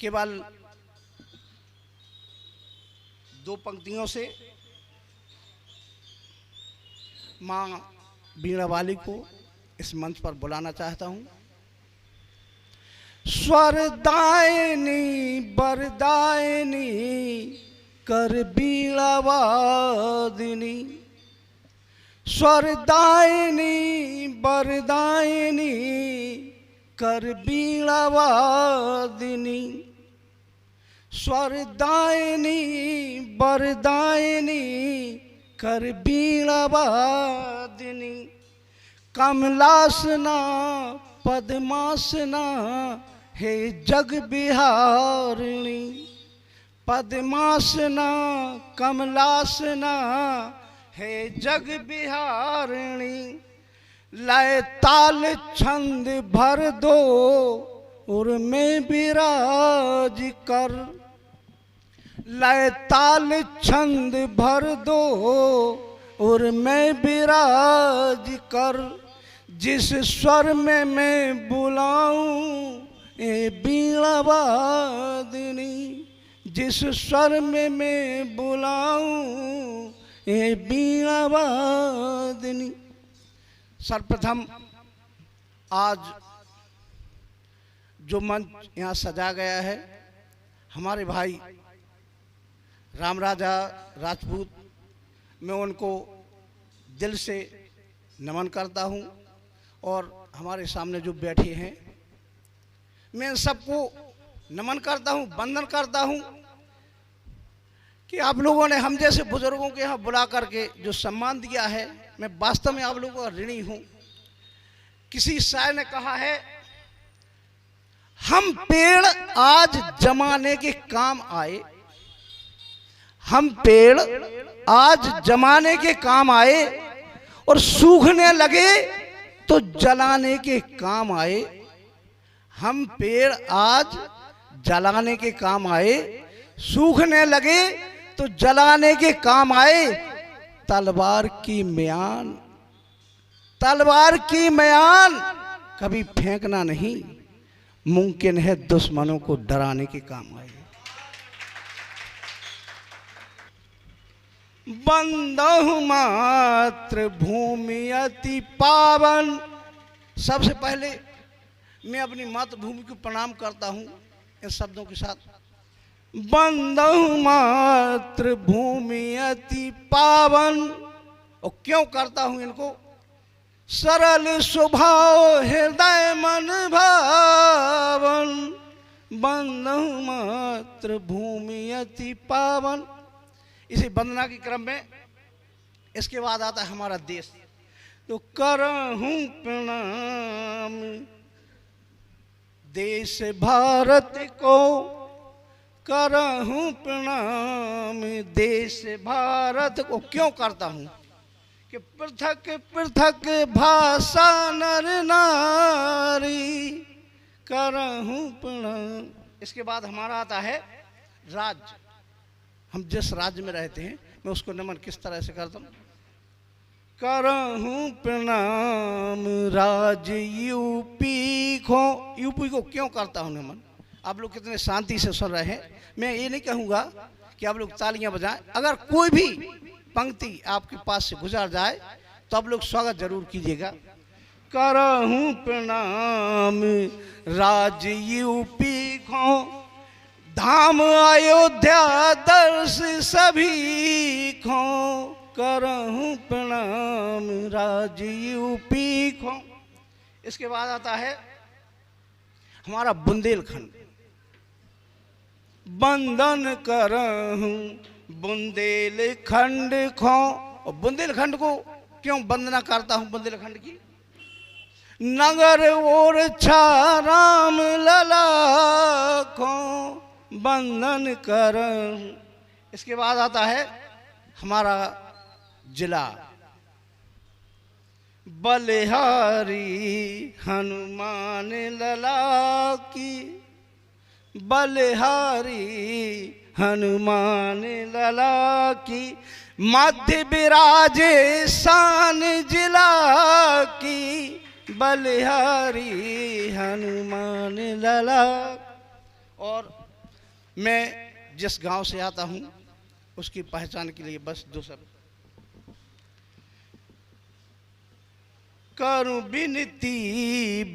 केवल दो पंक्तियों से माँ वीणा वाली को इस मंच पर बुलाना चाहता हूँ। स्वरदायिनी वरदायिनी कर वीणा वादिनी, स्वरदायिनी वरदायिनी कर वीणा वादिनी, स्वरदायिनी वरदायिनी कर वीणा वादिनी, कमलासना पद्मासना हे जग बिहारिणी, पद्मासना कमलासना हे जग बिहारिणी, लय ताल छंद भर दो और मैं विराज कर, लय ताल छंद भर दो और मैं विराज कर, जिस स्वर में मैं बुलाऊं ए वीणा वादिनी, जिस स्वर में मैं बुलाऊं ए वीणा वादिनी। सर्वप्रथम आज जो मंच यहाँ सजा गया है, हमारे भाई राम राजा राजपूत, मैं उनको दिल से नमन करता हूँ। और हमारे सामने जो बैठे हैं, मैं सबको नमन करता हूँ, वंदन करता हूँ कि आप लोगों ने हम जैसे बुजुर्गों के यहाँ बुला करके जो सम्मान दिया है, मैं वास्तव में आप लोगों का ऋणी हूँ। किसी शायर ने कहा है, हम पेड़ आज जमाने के काम आए, हम पेड़ आज जमाने के काम आए और सूखने लगे तो जलाने के काम आए, हम पेड़ आज जलाने के काम आए, सूखने लगे तो जलाने के काम आए, तलवार की म्यान, तलवार की म्यान कभी फेंकना नहीं, मुमकिन है दुश्मनों को डराने के काम आए। बंदहु मात्र भूमि अति पावन। सबसे पहले मैं अपनी मातृभूमि को प्रणाम करता हूँ इन शब्दों के साथ। बंदहु मात्र भूमि अति पावन। और क्यों करता हूँ इनको? सरल स्वभाव हृदय मन भावन, बंदहु मात्र भूमि अति पावन। इसी वंदना के क्रम में इसके बाद आता है हमारा देश। तो करहूं प्रणाम देश भारत को, करहूं प्रणाम देश भारत को। क्यों करता हूं? कि पृथक पृथक भाषा नर नारी, करहूं प्रणाम। इसके बाद हमारा आता है राज्य। हम जिस राज्य में रहते हैं, मैं उसको नमन किस तरह से करता हूँ। करहूं प्रणाम राज्य यूपी को। यूपी को क्यों करता हूँ नमन? आप लोग कितने शांति से सुन रहे हैं। मैं ये नहीं कहूँगा कि आप लोग तालियां बजाएं। अगर कोई भी पंक्ति आपके पास से गुजर जाए तो आप लोग स्वागत जरूर कीजिएगा। करहूं प्रणाम राज्य यूपी को, धाम अयोध्या दर्श सभी को, करहूं प्रणाम राज्य यूपी को। इसके बाद आता है हमारा बुंदेलखंड। वंदन करहूं बुंदेलखंड को। और बुंदेलखंड को क्यों वंदना करता हूं? बुंदेलखंड की नगर और छा राम लला को, वंदन करहूं। इसके बाद आता है हमारा जिला बलिहारी हनुमान लला की, बलिहारी हनुमान लला की, मध्य विराजे शान जिला की, बलिहारी हनुमान लला। और मैं जिस गांव से आता हूं उसकी पहचान के लिए बस दो शब्द। करूं विनती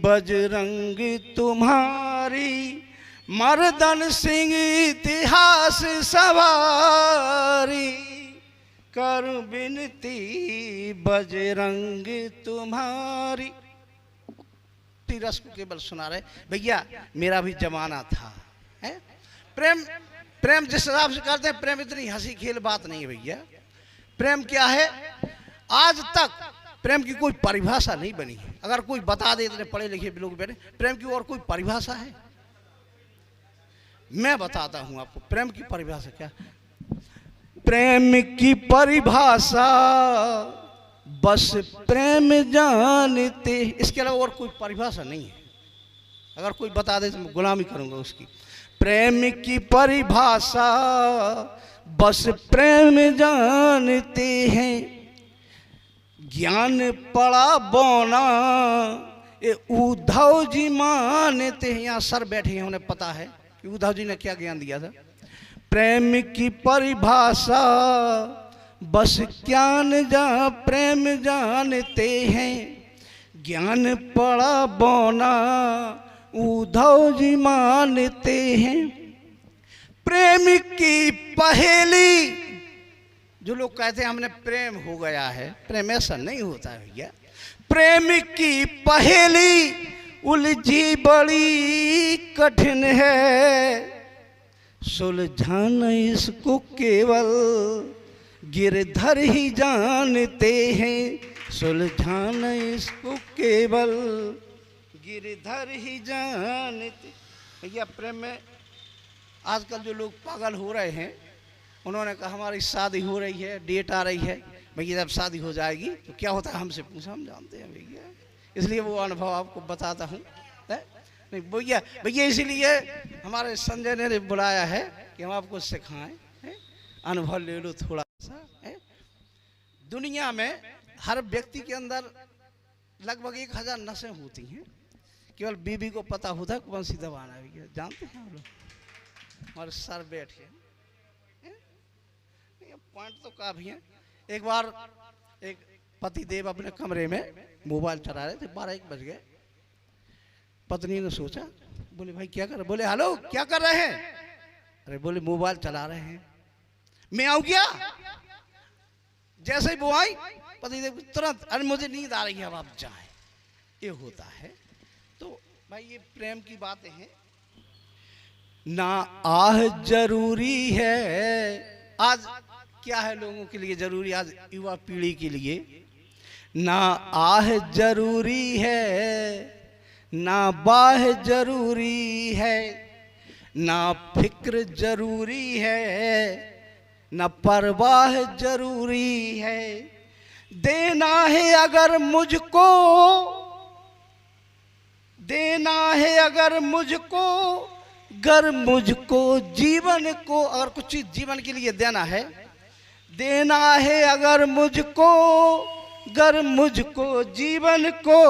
बजरंग तुम्हारी, मर्दन सिंह इतिहास सवारी। करूं विनती बजरंग तुम्हारी। रस को केवल सुना रहे भैया, मेरा भी जमाना था है? प्रेम प्रेम जिस हिसाब से करते हैं, प्रेम इतनी हंसी खेल बात नहीं है भैया। प्रेम क्या है? आज तक प्रेम की कोई परिभाषा नहीं बनी है। अगर कोई बता दे, इतने पढ़े लिखे लोग बैठे, प्रेम की और कोई परिभाषा है? मैं बताता हूं आपको प्रेम की परिभाषा क्या। प्रेम की परिभाषा बस प्रेम जानते, इसके अलावा और कोई परिभाषा नहीं है। अगर कोई बता दे तो मैं गुलामी करूंगा उसकी। प्रेम की परिभाषा बस प्रेम जानते हैं, ज्ञान पड़ा बोना ये उद्धव जी मानते हैं। यहाँ सर बैठे हैं, उन्हें पता है कि उद्धव जी ने क्या ज्ञान दिया था। प्रेम की परिभाषा बस प्रेम जानते हैं, ज्ञान पड़ा बोना उद्धव जी मानते हैं। प्रेम की पहेली, जो लोग कहते हैं हमने प्रेम हो गया है, प्रेम ऐसा नहीं होता है भैया। प्रेम की पहेली उलझी बड़ी कठिन है, सुलझाना इसको केवल गिरधर ही जानते हैं। सुलझाना इसको केवल गिरधर ही जानते। भैया प्रेम में आजकल जो लोग पागल हो रहे हैं, उन्होंने कहा हमारी शादी हो रही है, डेट आ रही है। भैया जब शादी हो जाएगी तो क्या होता है हमसे पूछा, हम जानते हैं भैया, इसलिए वो अनुभव आपको बताता हूँ। नहीं भैया, भैया इसीलिए हमारे संजय ने बुलाया है कि हम आपको सिखाएं, अनुभव ले लो थोड़ा सा। दुनिया में हर व्यक्ति के अंदर लगभग 1000 नशें होती हैं, केवल बीबी को पता होता है कौन सी दबाना है। जानते हैं हम लोग, हमारे सर बैठे पॉइंट तो काफी है। एक बार एक पति देव अपने कमरे में मोबाइल चला रहे थे, 12-1 बज गए। पत्नी ने सोचा, बोले भाई क्या कर रहे? बोले हेलो क्या कर रहे हैं? अरे बोले मोबाइल चला रहे हैं। मैं आऊं क्या? जैसे ही वो आई, पति देव तुरंत, अरे मुझे नींद आ रही है, अब आप जाएं। ये होता है। तो भाई ये प्रेम की बातें हैं ना। आह जरूरी है, आज क्या है लोगों के लिए जरूरी, आज युवा पीढ़ी के लिए ना आह जरूरी है, ना बाह जरूरी है, ना फिक्र जरूरी है, ना परवाह जरूरी है। देना है अगर मुझको, देना है अगर मुझको, गर मुझको जीवन को, अगर कुछ चीज जीवन के लिए देना है, देना है अगर मुझको, गर मुझको जीवन को,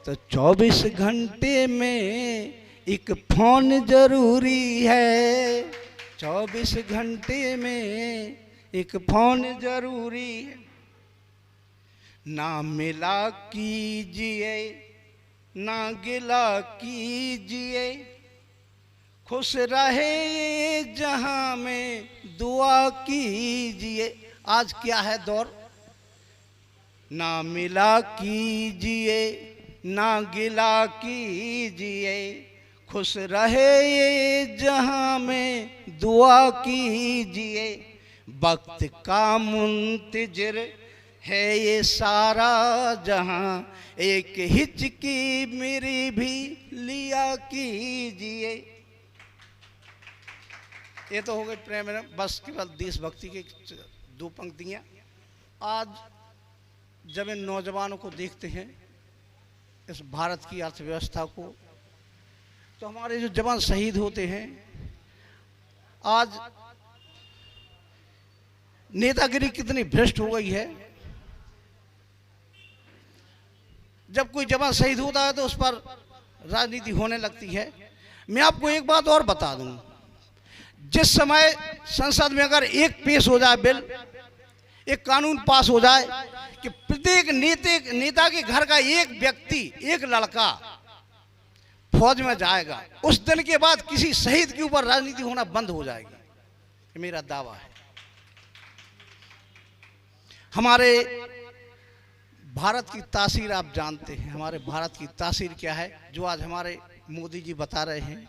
तो 24 घंटे में एक फोन जरूरी है। 24 घंटे में एक फोन जरूरी है। ना मिला कीजिए ना गिला कीजिए, खुश रहे जहां में दुआ कीजिए। आज क्या है दौर, ना मिला कीजिए ना गिला कीजिए, खुश रहे जहां में दुआ कीजिए। वक्त का मुंतजिर है ये सारा जहां, एक हिचकी मेरी भी लिया कीजिए। ये तो हो गई प्रेम में, बस केवल देशभक्ति की 2 पंक्तियां। आज जब इन नौजवानों को देखते हैं, इस भारत की अर्थव्यवस्था को, तो हमारे जो जवान शहीद होते हैं, आज नेतागिरी कितनी भ्रष्ट हो गई है। जब कोई जवान शहीद होता है तो उस पर राजनीति होने लगती है। मैं आपको एक बात और बता दूं, जिस समय संसद में अगर एक पेश हो जाए बिल, एक कानून पास हो जाए कि प्रत्येक नेता के घर का एक व्यक्ति, एक लड़का फौज में जाएगा, उस दिन के बाद किसी शहीद के ऊपर राजनीति होना बंद हो जाएगी। ये मेरा दावा है। हमारे भारत की तासीर आप जानते हैं। हमारे भारत की तासीर क्या है, जो आज हमारे मोदी जी बता रहे हैं।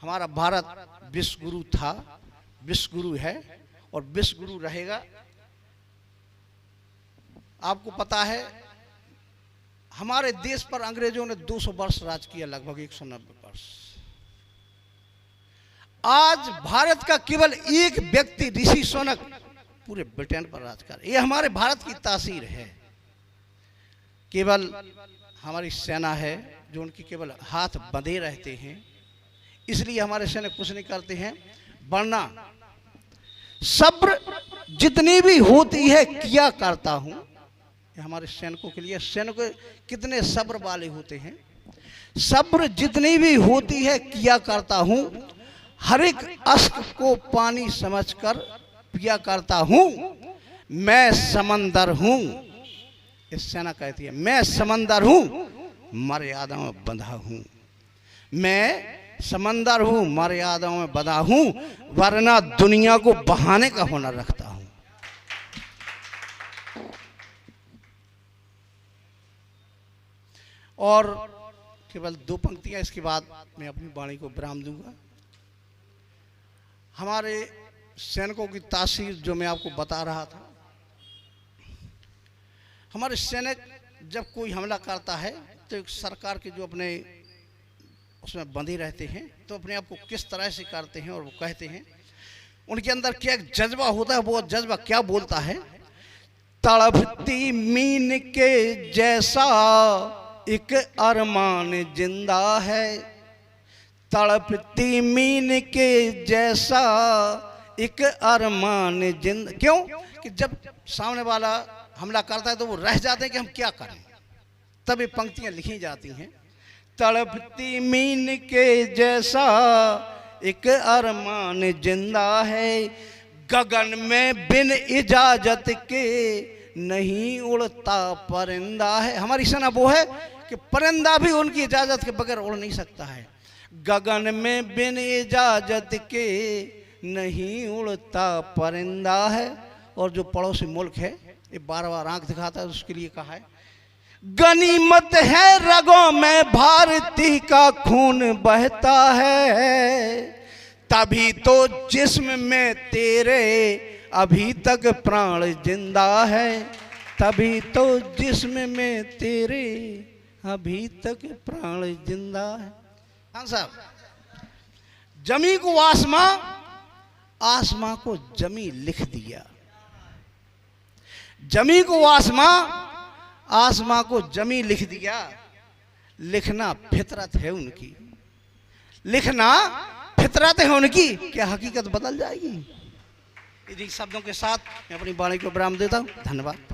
हमारा भारत विश्व गुरु था, विश्व गुरु है और विश्व गुरु रहेगा। आपको पता है हमारे देश पर अंग्रेजों ने 200 वर्ष राज किया, लगभग 190 वर्ष। आज भारत का केवल एक व्यक्ति ऋषि सुनक पूरे ब्रिटेन पर राज कर, ये हमारे भारत की तासीर है। केवल हमारी सेना है जो उनकी केवल हाथ बंधे रहते हैं, इसलिए हमारे सैनिक कुछ नहीं करते हैं। वरना सब्र जितनी भी होती है किया करता हूं। हमारे सैनिकों के लिए, सैनिक कितने सब्र वाले होते हैं। सब्र जितनी भी होती है किया करता हूं, हर एक अश्क को पानी समझकर पिया करता हूं। मैं समंदर हूं, इस सेना कहती है, मैं समंदर हूं मर्यादाओं में बंधा हूं। मैं समंदर हूं मर्यादाओं में बंधा हूं, वरना दुनिया को बहाने का हुनर रखता हूं। और केवल 2 पंक्तियां, इसके बाद मैं अपनी वाणी को विराम दूंगा। हमारे सैनिकों की तासीर जो मैं आपको बता रहा था, हमारे सैनिक जब कोई हमला करता है तो एक सरकार के जो अपने उसमें बंधे रहते हैं, तो अपने आप को किस तरह से करते हैं और वो कहते हैं, उनके अंदर क्या एक जज्बा होता है। वो जज्बा क्या बोलता है, तड़पती मीन के जैसा एक अरमान जिंदा है। तड़पती मीन के जैसा एक अरमान जिंदा। क्यों कि जब सामने वाला हमला करता है तो वो रह जाते हैं कि हम क्या करें, तब ये पंक्तियां लिखी जाती हैं। तड़पती मीन के जैसा एक अरमान जिंदा है, गगन में बिन इजाजत के नहीं उड़ता परिंदा है। हमारी सेना वो है कि परिंदा भी उनकी इजाजत के बगैर उड़ नहीं सकता है। गगन में बिन इजाजत के नहीं उड़ता परिंदा है। और जो पड़ोसी मुल्क है ये बार-बार आंख दिखाता है, उसके लिए कहा है, गनीमत है रगों में भारती का खून बहता है, तभी तो जिस्म में तेरे अभी तक प्राण जिंदा है। तभी तो जिस्म में तेरे अभी तक प्राण जिंदा है। हाँ साहब, जमी को आसमां, आसमां को जमी लिख दिया। जमी को आसमां, आसमां को जमी लिख दिया। लिखना फितरत है उनकी, लिखना फितरत है उनकी, क्या हकीकत बदल जाएगी। इन्हीं शब्दों के साथ मैं अपनी वाणी को विराम देता हूं। धन्यवाद।